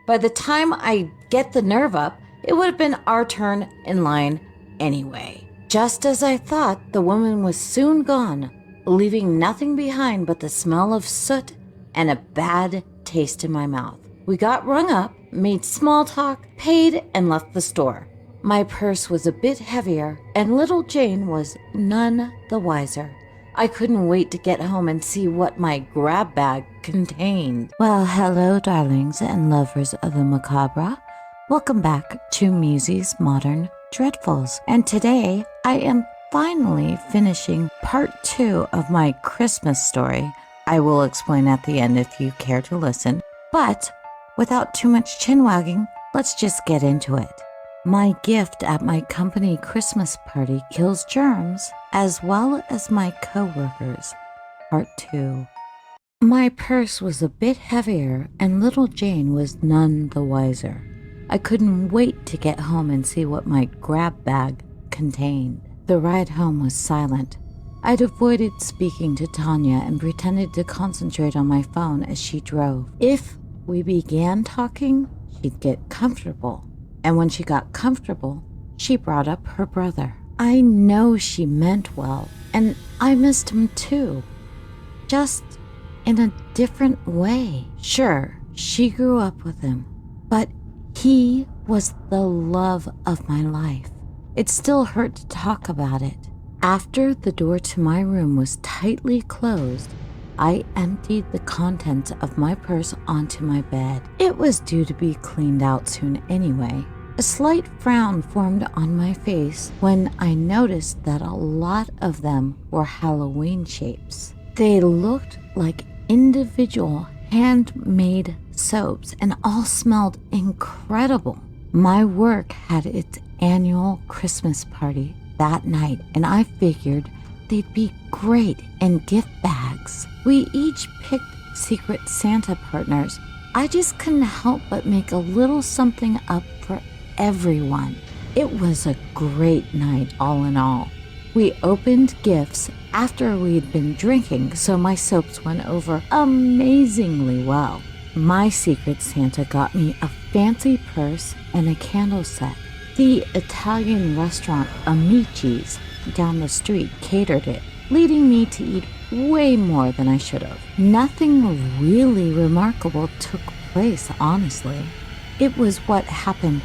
By the time I get the nerve up, it would have been our turn in line anyway. Just as I thought, the woman was soon gone, leaving nothing behind but the smell of soot and a bad taste in my mouth. We got rung up, made small talk, paid, and left the store. My purse was a bit heavier, and little Jane was none the wiser. I couldn't wait to get home and see what my grab bag contained. Well, hello, darlings and lovers of the macabre. Welcome back to Musey's Modern Dreadfuls. And today, I am finally finishing part 2 of my Christmas story. I will explain at the end if you care to listen. But without too much chin-wagging, let's just get into it. My gift at my company Christmas party kills germs, as well as my coworkers. Part 2. My purse was a bit heavier, and little Jane was none the wiser. I couldn't wait to get home and see what my grab bag contained. The ride home was silent. I'd avoided speaking to Tanya and pretended to concentrate on my phone as she drove. If we began talking, she'd get comfortable. And when she got comfortable, she brought up her brother. I know she meant well, and I missed him too. Just in a different way. Sure, she grew up with him, but he was the love of my life. It still hurt to talk about it. After the door to my room was tightly closed, I emptied the contents of my purse onto my bed. It was due to be cleaned out soon anyway. A slight frown formed on my face when I noticed that a lot of them were Halloween shapes. They looked like individual handmade soaps and all smelled incredible. My work had its annual Christmas party that night, and I figured they'd be great in gift bags. We each picked Secret Santa partners. I just couldn't help but make a little something up for everyone. It was a great night all in all. We opened gifts after we'd been drinking, so my soaps went over amazingly well. My Secret Santa got me a fancy purse and a candle set. The Italian restaurant Amici's down the street catered it, leading me to eat way more than I should have. Nothing really remarkable took place, honestly. It was what happened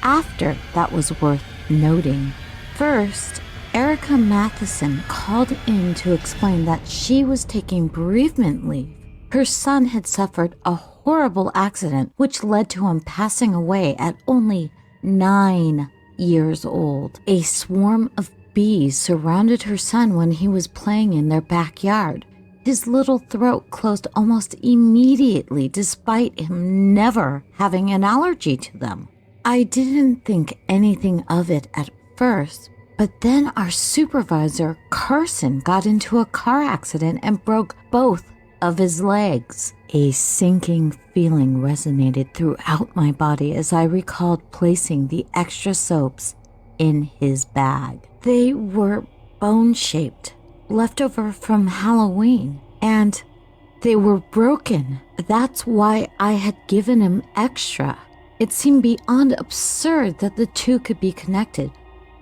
after that was worth noting. First, Erica Matheson called in to explain that she was taking bereavement leave. Her son had suffered a horrible accident which led to him passing away at only 9 years old. A swarm of bees surrounded her son when he was playing in their backyard. His little throat closed almost immediately despite him never having an allergy to them. I didn't think anything of it at first, but then our supervisor, Carson, got into a car accident and broke both of his legs. A sinking feeling resonated throughout my body as I recalled placing the extra soaps in his bag. They were bone-shaped, left over from Halloween, and they were broken. That's why I had given him extra. It seemed beyond absurd that the two could be connected.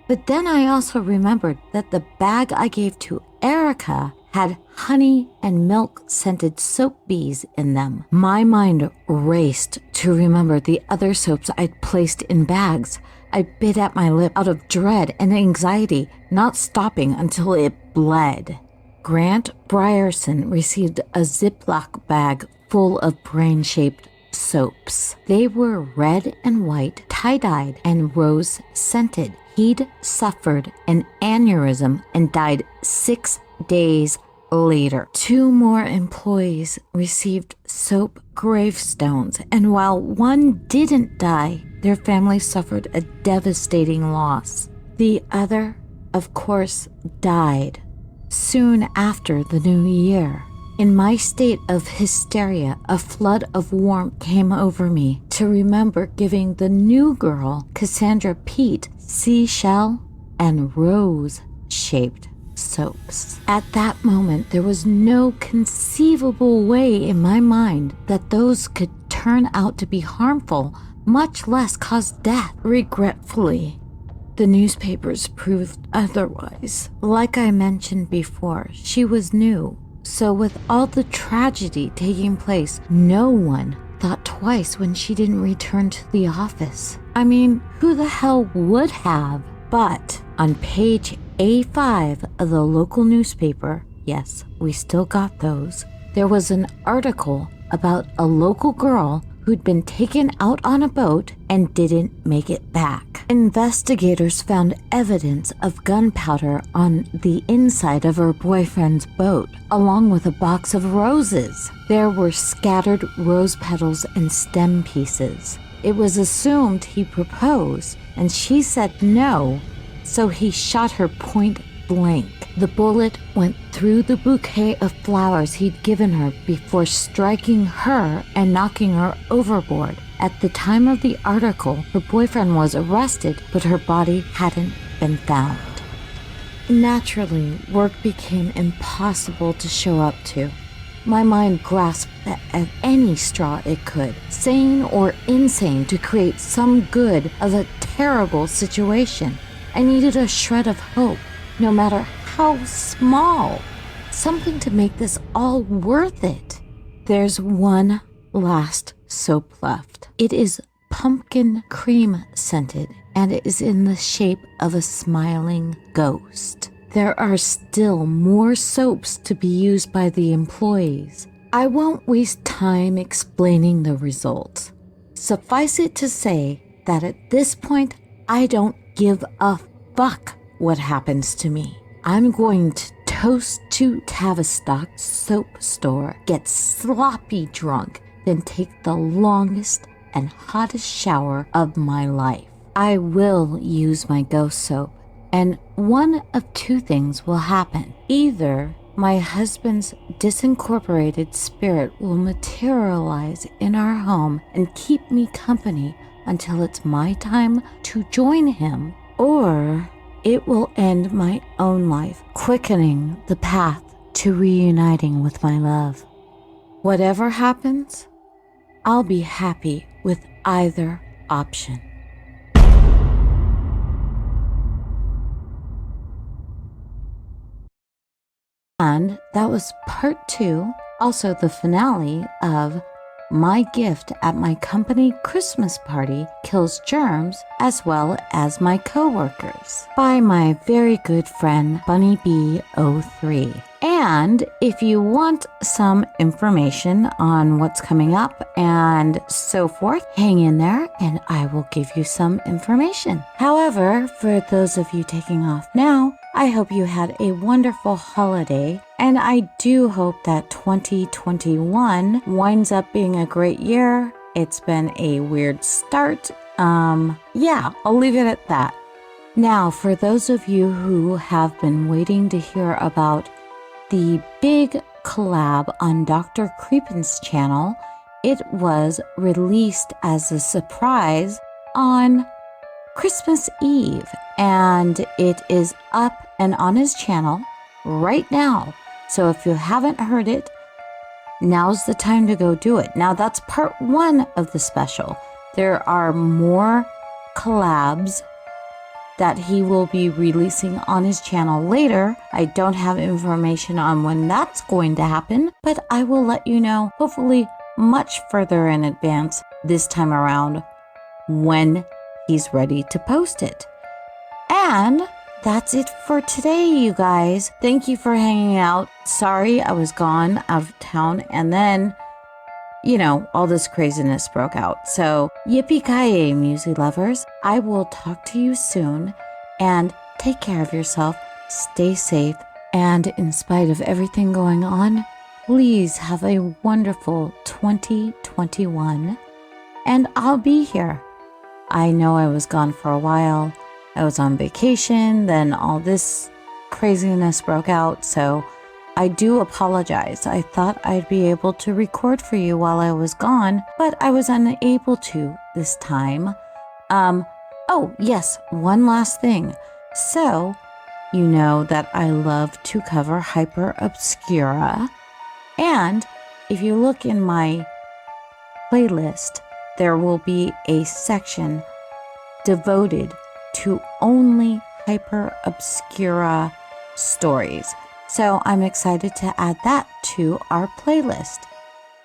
But then I also remembered that the bag I gave to Erica had honey and milk-scented soap bees in them. My mind raced to remember the other soaps I'd placed in bags. I bit at my lip out of dread and anxiety, not stopping until it bled. Grant Brierson received a Ziploc bag full of brain-shaped soaps. They were red and white, tie-dyed, and rose-scented. He'd suffered an aneurysm and died 6 days later. 2 more employees received soap gravestones, and while one didn't die, their family suffered a devastating loss. The other, of course, died soon after the new year. In my state of hysteria, a flood of warmth came over me to remember giving the new girl, Cassandra Pete, seashell and rose-shaped soaps. At that moment, there was no conceivable way in my mind that those could turn turn out to be harmful, much less cause death. Regretfully, the newspapers proved otherwise. Like I mentioned before, she was new, so with all the tragedy taking place, no one thought twice when she didn't return to the office. I mean, who the hell would have? But on page A5 of the local newspaper, yes, we still got those, there was an article about a local girl who'd been taken out on a boat and didn't make it back. Investigators found evidence of gunpowder on the inside of her boyfriend's boat, along with a box of roses. There were scattered rose petals and stem pieces. It was assumed he proposed, and she said no, so he shot her point blank. The bullet went through the bouquet of flowers he'd given her before striking her and knocking her overboard. At the time of the article, her boyfriend was arrested, but her body hadn't been found. Naturally, work became impossible to show up to. My mind grasped at any straw it could, sane or insane, to create some good of a terrible situation. I needed a shred of hope, no matter how small, something to make this all worth it. There's one last soap left. It is pumpkin cream scented, and it is in the shape of a smiling ghost. There are still more soaps to be used by the employees. I won't waste time explaining the results. Suffice it to say that at this point, I don't give a fuck what happens to me. I'm going to toast to Tavistock soap store, get sloppy drunk, then take the longest and hottest shower of my life. I will use my ghost soap, and one of two things will happen. Either my husband's disincorporated spirit will materialize in our home and keep me company until it's my time to join him, or it will end my own life, quickening the path to reuniting with my love. Whatever happens, I'll be happy with either option. And that was part 2, also the finale of My Gift at My Company Christmas Party Kills Germs, as well as My Coworkers, by my very good friend Bunny B03. And if you want some information on what's coming up and so forth, hang in there and I will give you some information. However, for those of you taking off now, I hope you had a wonderful holiday, and I do hope that 2021 winds up being a great year. It's been a weird start. Yeah, I'll leave it at that. Now, for those of you who have been waiting to hear about the big collab on Dr. Creepin's channel, it was released as a surprise on Christmas Eve, and it is up and on his channel right now. So if you haven't heard it, now's the time to go do it. Now, that's part 1 of the special. There are more collabs that he will be releasing on his channel later. I don't have information on when that's going to happen, but I will let you know, hopefully much further in advance this time around, when he's ready to post it. And that's it for today, you guys. Thank you for hanging out. Sorry I was gone out of town, and then, all this craziness broke out. So, yippee-ki-yay, Musey lovers. I will talk to you soon, and take care of yourself, stay safe, and in spite of everything going on, please have a wonderful 2021, and I'll be here. I know I was gone for a while. I was on vacation, then all this craziness broke out, so I do apologize. I thought I'd be able to record for you while I was gone, but I was unable to this time. Oh, yes, one last thing. So, you know that I love to cover Hyper Obscura, and if you look in my playlist, there will be a section devoted to only hyper obscura stories. So I'm excited to add that to our playlist.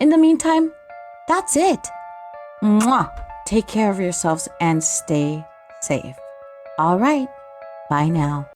In the meantime, that's it. Mwah! Take care of yourselves and stay safe. All right. Bye now.